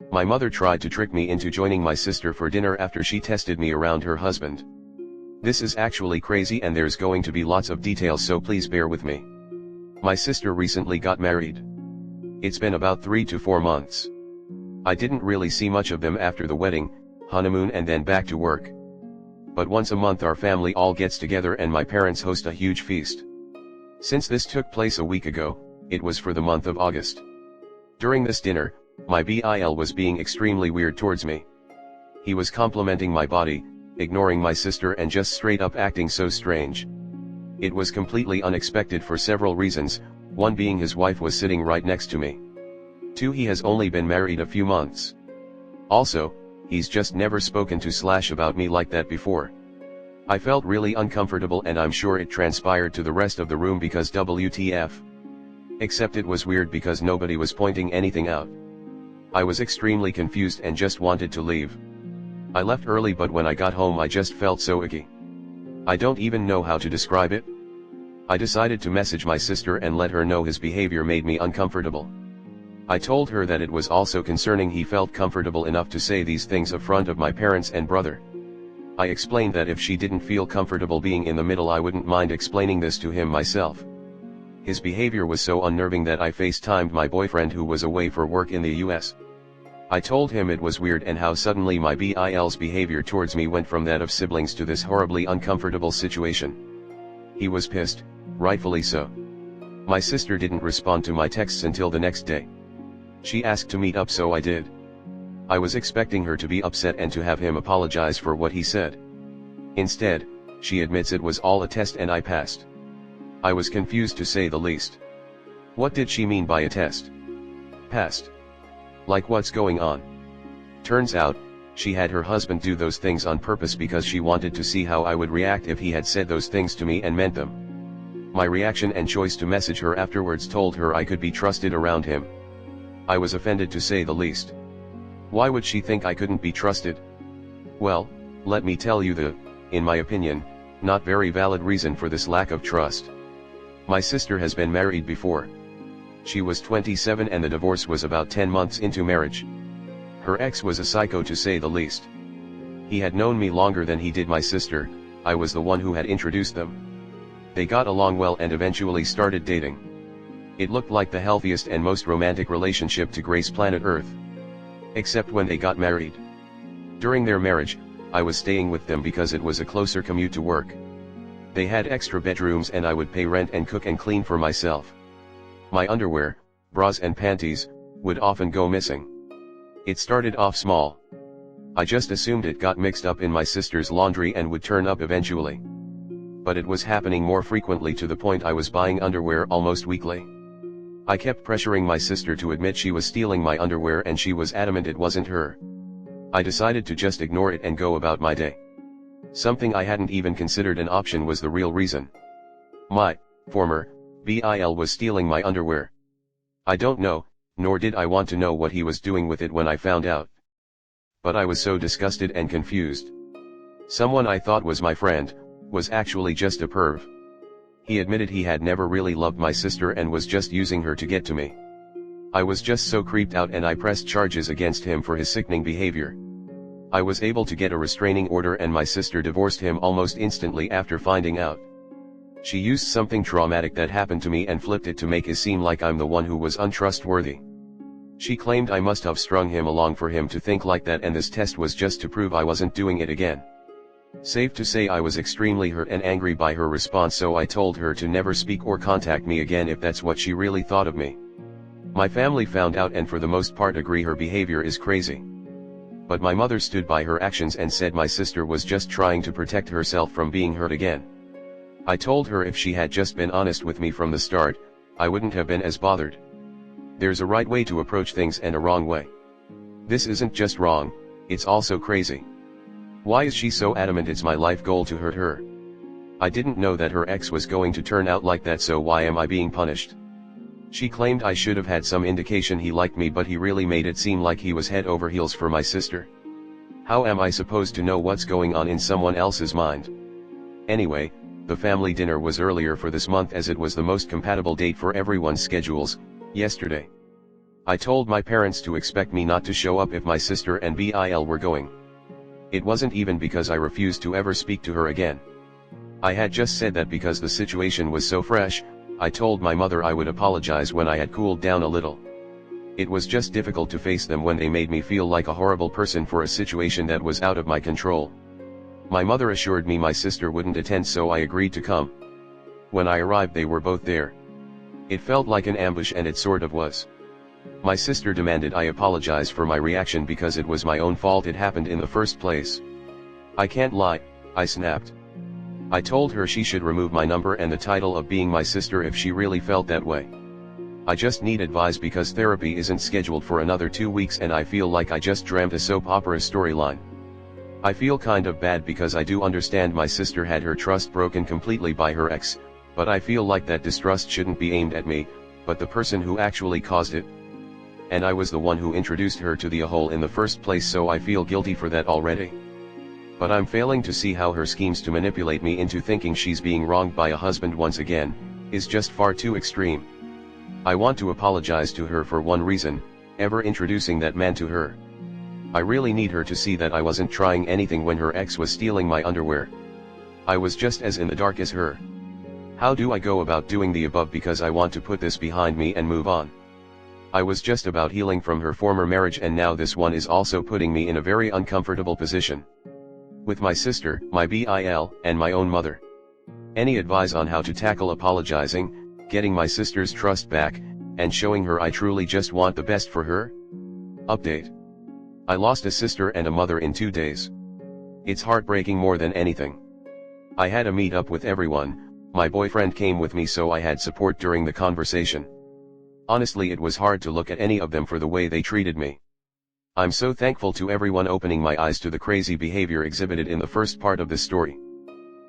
My mother tried to trick me into joining my sister for dinner after she tested me around her husband. This is actually crazy and there's going to be lots of details, so please bear with me. My sister recently got married. It's been about 3 to 4 months. I didn't really see much of them after the wedding, honeymoon and then back to work. But once a month our family all gets together and my parents host a huge feast. Since this took place a week ago, it was for the month of August. During this dinner, my BIL was being extremely weird towards me. He was complimenting my body, ignoring my sister and just straight up acting so strange. It was completely unexpected for several reasons, one being his wife was sitting right next to me. 2, he has only been married a few months. Also, he's just never spoken to / about me like that before. I felt really uncomfortable and I'm sure it transpired to the rest of the room because WTF. Except it was weird because nobody was pointing anything out. I was extremely confused and just wanted to leave. I left early, but when I got home I just felt so icky. I don't even know how to describe it. I decided to message my sister and let her know his behavior made me uncomfortable. I told her that it was also concerning he felt comfortable enough to say these things in front of my parents and brother. I explained that if she didn't feel comfortable being in the middle I wouldn't mind explaining this to him myself. His behavior was so unnerving that I FaceTimed my boyfriend who was away for work in the US. I told him it was weird and how suddenly my BIL's behavior towards me went from that of siblings to this horribly uncomfortable situation. He was pissed, rightfully so. My sister didn't respond to my texts until the next day. She asked to meet up, so I did. I was expecting her to be upset and to have him apologize for what he said. Instead, she admits it was all a test and I passed. I was confused to say the least. What did she mean by a test? Passed? Like what's going on? Turns out, she had her husband do those things on purpose because she wanted to see how I would react if he had said those things to me and meant them. My reaction and choice to message her afterwards told her I could be trusted around him. I was offended to say the least. Why would she think I couldn't be trusted? Well, let me tell you the, in my opinion, not very valid reason for this lack of trust. My sister has been married before. She was 27 and the divorce was about 10 months into marriage. Her ex was a psycho to say the least. He had known me longer than he did my sister, I was the one who had introduced them. They got along well and eventually started dating. It looked like the healthiest and most romantic relationship to grace planet Earth. Except when they got married. During their marriage, I was staying with them because it was a closer commute to work. They had extra bedrooms and I would pay rent and cook and clean for myself. My underwear, bras and panties, would often go missing. It started off small. I just assumed it got mixed up in my sister's laundry and would turn up eventually. But it was happening more frequently to the point I was buying underwear almost weekly. I kept pressuring my sister to admit she was stealing my underwear and she was adamant it wasn't her. I decided to just ignore it and go about my day. Something I hadn't even considered an option was the real reason. My former BIL was stealing my underwear. I don't know, nor did I want to know what he was doing with it when I found out. But I was so disgusted and confused. Someone I thought was my friend, was actually just a perv. He admitted he had never really loved my sister and was just using her to get to me. I was just so creeped out and I pressed charges against him for his sickening behavior. I was able to get a restraining order and my sister divorced him almost instantly after finding out. She used something traumatic that happened to me and flipped it to make it seem like I'm the one who was untrustworthy. She claimed I must have strung him along for him to think like that and this test was just to prove I wasn't doing it again. Safe to say I was extremely hurt and angry by her response, so I told her to never speak or contact me again if that's what she really thought of me. My family found out and for the most part agree her behavior is crazy. But my mother stood by her actions and said my sister was just trying to protect herself from being hurt again. I told her if she had just been honest with me from the start, I wouldn't have been as bothered. There's a right way to approach things and a wrong way. This isn't just wrong, it's also crazy. Why is she so adamant it's my life goal to hurt her? I didn't know that her ex was going to turn out like that, so why am I being punished? She claimed I should have had some indication he liked me, but he really made it seem like he was head over heels for my sister. How am I supposed to know what's going on in someone else's mind? Anyway, the family dinner was earlier for this month as it was the most compatible date for everyone's schedules, yesterday. I told my parents to expect me not to show up if my sister and Bill were going. It wasn't even because I refused to ever speak to her again. I had just said that because the situation was so fresh. I told my mother I would apologize when I had cooled down a little. It was just difficult to face them when they made me feel like a horrible person for a situation that was out of my control. My mother assured me my sister wouldn't attend, so I agreed to come. When I arrived, they were both there. It felt like an ambush, and it sort of was. My sister demanded I apologize for my reaction because it was my own fault it happened in the first place. I can't lie, I snapped. I told her she should remove my number and the title of being my sister if she really felt that way. I just need advice because therapy isn't scheduled for another 2 weeks and I feel like I just dreamt a soap opera storyline. I feel kind of bad because I do understand my sister had her trust broken completely by her ex, but I feel like that distrust shouldn't be aimed at me, but the person who actually caused it. And I was the one who introduced her to the hole in the first place, so I feel guilty for that already. But I'm failing to see how her schemes to manipulate me into thinking she's being wronged by a husband once again, is just far too extreme. I want to apologize to her for one reason, ever introducing that man to her. I really need her to see that I wasn't trying anything when her ex was stealing my underwear. I was just as in the dark as her. How do I go about doing the above, because I want to put this behind me and move on? I was just about healing from her former marriage, and now this one is also putting me in a very uncomfortable position. With my sister, my Bill, and my own mother. Any advice on how to tackle apologizing, getting my sister's trust back, and showing her I truly just want the best for her? Update. I lost a sister and a mother in 2 days. It's heartbreaking more than anything. I had a meet up with everyone. My boyfriend came with me, so I had support during the conversation. Honestly, it was hard to look at any of them for the way they treated me. I'm so thankful to everyone opening my eyes to the crazy behavior exhibited in the first part of this story.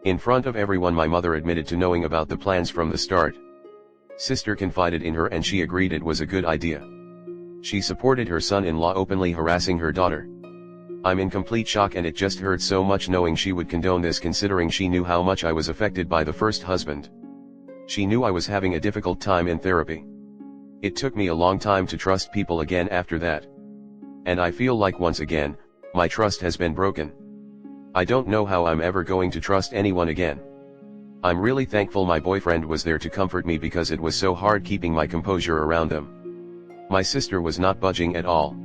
In front of everyone, my mother admitted to knowing about the plans from the start. Sister confided in her and she agreed it was a good idea. She supported her son-in-law openly harassing her daughter. I'm in complete shock, and it just hurt so much knowing she would condone this, considering she knew how much I was affected by the first husband. She knew I was having a difficult time in therapy. It took me a long time to trust people again after that. And I feel like once again, my trust has been broken. I don't know how I'm ever going to trust anyone again. I'm really thankful my boyfriend was there to comfort me, because it was so hard keeping my composure around them. My sister was not budging at all.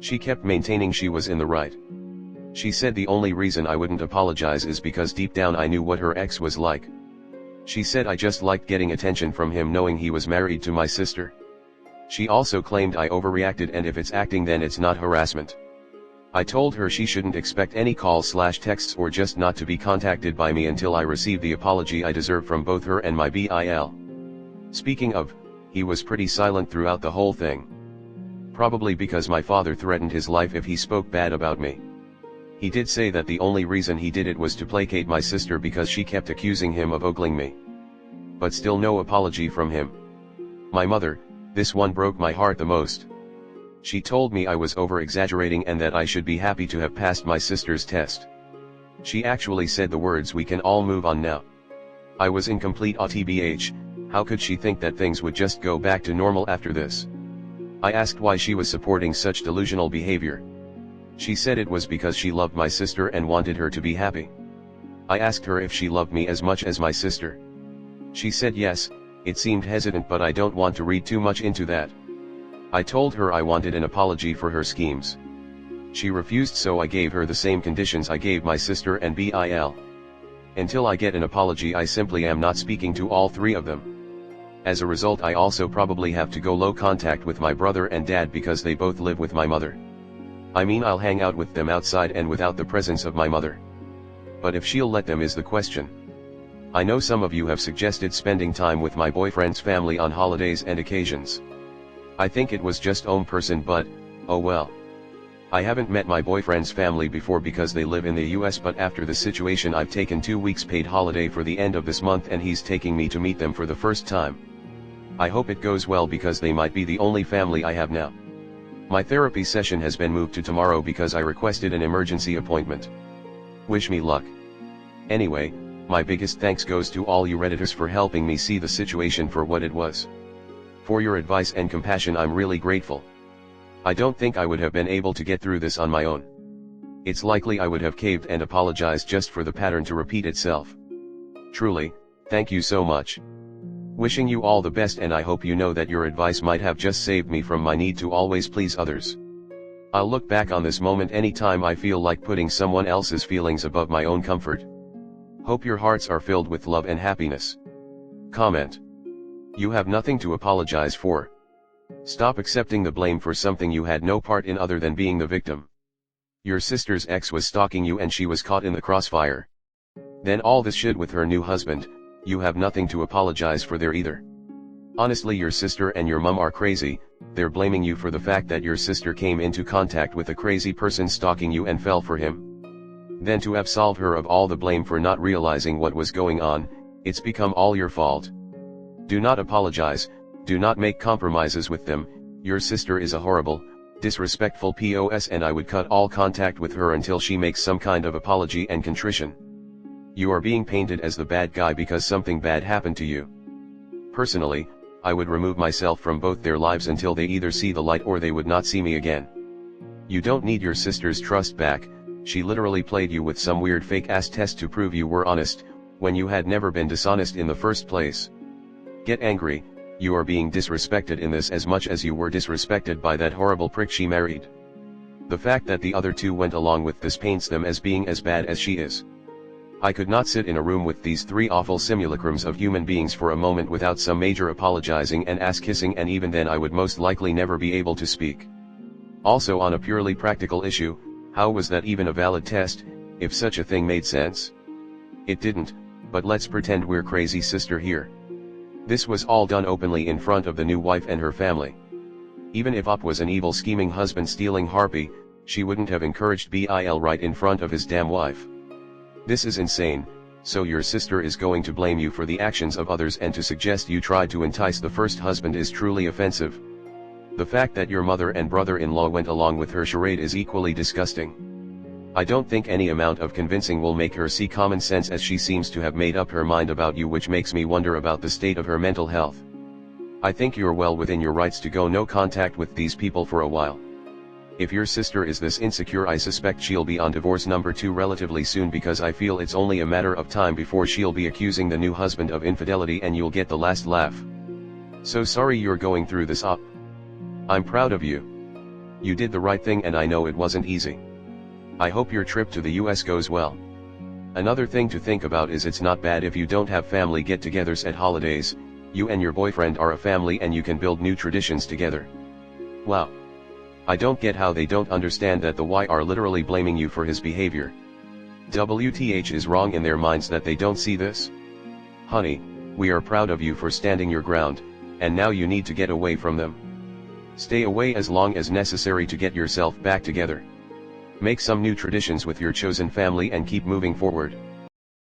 She kept maintaining she was in the right. She said the only reason I wouldn't apologize is because deep down I knew what her ex was like. She said I just liked getting attention from him knowing he was married to my sister. She also claimed I overreacted, and if it's acting then it's not harassment. I told her she shouldn't expect any calls/texts or just not to be contacted by me until I receive the apology I deserve from both her and my Bill. Speaking of, he was pretty silent throughout the whole thing. Probably because my father threatened his life if he spoke bad about me. He did say that the only reason he did it was to placate my sister because she kept accusing him of ogling me. But still no apology from him. My mother, this one broke my heart the most. She told me I was over-exaggerating and that I should be happy to have passed my sister's test. She actually said the words, "We can all move on now." I was in complete awe. TBH, how could she think that things would just go back to normal after this? I asked why she was supporting such delusional behavior. She said it was because she loved my sister and wanted her to be happy. I asked her if she loved me as much as my sister. She said yes. It seemed hesitant, but I don't want to read too much into that. I told her I wanted an apology for her schemes. She refused, so I gave her the same conditions I gave my sister and Bill. Until I get an apology, I simply am not speaking to all three of them. As a result, I also probably have to go low contact with my brother and dad because they both live with my mother. I mean, I'll hang out with them outside and without the presence of my mother. But if she'll let them is the question. I know some of you have suggested spending time with my boyfriend's family on holidays and occasions. I think it was just own person, but, oh well. I haven't met my boyfriend's family before because they live in the US, but after the situation I've taken 2 weeks paid holiday for the end of this month and he's taking me to meet them for the first time. I hope it goes well because they might be the only family I have now. My therapy session has been moved to tomorrow because I requested an emergency appointment. Wish me luck. Anyway, my biggest thanks goes to all you Redditors for helping me see the situation for what it was. For your advice and compassion I'm really grateful. I don't think I would have been able to get through this on my own. It's likely I would have caved and apologized just for the pattern to repeat itself. Truly, thank you so much. Wishing you all the best, and I hope you know that your advice might have just saved me from my need to always please others. I'll look back on this moment anytime I feel like putting someone else's feelings above my own comfort. Hope your hearts are filled with love and happiness. Comment. You have nothing to apologize for. Stop accepting the blame for something you had no part in other than being the victim. Your sister's ex was stalking you and she was caught in the crossfire. Then all this shit with her new husband, you have nothing to apologize for there either. Honestly, your sister and your mum are crazy. They're blaming you for the fact that your sister came into contact with a crazy person stalking you and fell for him. Then to absolve her of all the blame for not realizing what was going on, it's become all your fault. Do not apologize, do not make compromises with them. Your sister is a horrible, disrespectful POS, and I would cut all contact with her until she makes some kind of apology and contrition. You are being painted as the bad guy because something bad happened to you. Personally, I would remove myself from both their lives until they either see the light or they would not see me again. You don't need your sister's trust back. She literally played you with some weird fake ass test to prove you were honest, when you had never been dishonest in the first place. Get angry. You are being disrespected in this as much as you were disrespected by that horrible prick she married. The fact that the other two went along with this paints them as being as bad as she is. I could not sit in a room with these three awful simulacrums of human beings for a moment without some major apologizing and ass kissing, and even then I would most likely never be able to speak. Also, on a purely practical issue, how was that even a valid test, if such a thing made sense? It didn't, but let's pretend we're crazy sister here. This was all done openly in front of the new wife and her family. Even if Up was an evil scheming husband stealing harpy, she wouldn't have encouraged Bill right in front of his damn wife. This is insane. So your sister is going to blame you for the actions of others, and to suggest you tried to entice the first husband is truly offensive. The fact that your mother and brother-in-law went along with her charade is equally disgusting. I don't think any amount of convincing will make her see common sense, as she seems to have made up her mind about you, which makes me wonder about the state of her mental health. I think you're well within your rights to go no contact with these people for a while. If your sister is this insecure, I suspect she'll be on divorce number 2 relatively soon, because I feel it's only a matter of time before she'll be accusing the new husband of infidelity and you'll get the last laugh. So sorry you're going through this, Up. I'm proud of you. You did the right thing, and I know it wasn't easy. I hope your trip to the US goes well. Another thing to think about is it's not bad if you don't have family get-togethers at holidays. You and your boyfriend are a family and you can build new traditions together. Wow. I don't get how they don't understand that the Y are literally blaming you for his behavior. WTH is wrong in their minds that they don't see this? Honey, we are proud of you for standing your ground, and now you need to get away from them. Stay away as long as necessary to get yourself back together. Make some new traditions with your chosen family and keep moving forward.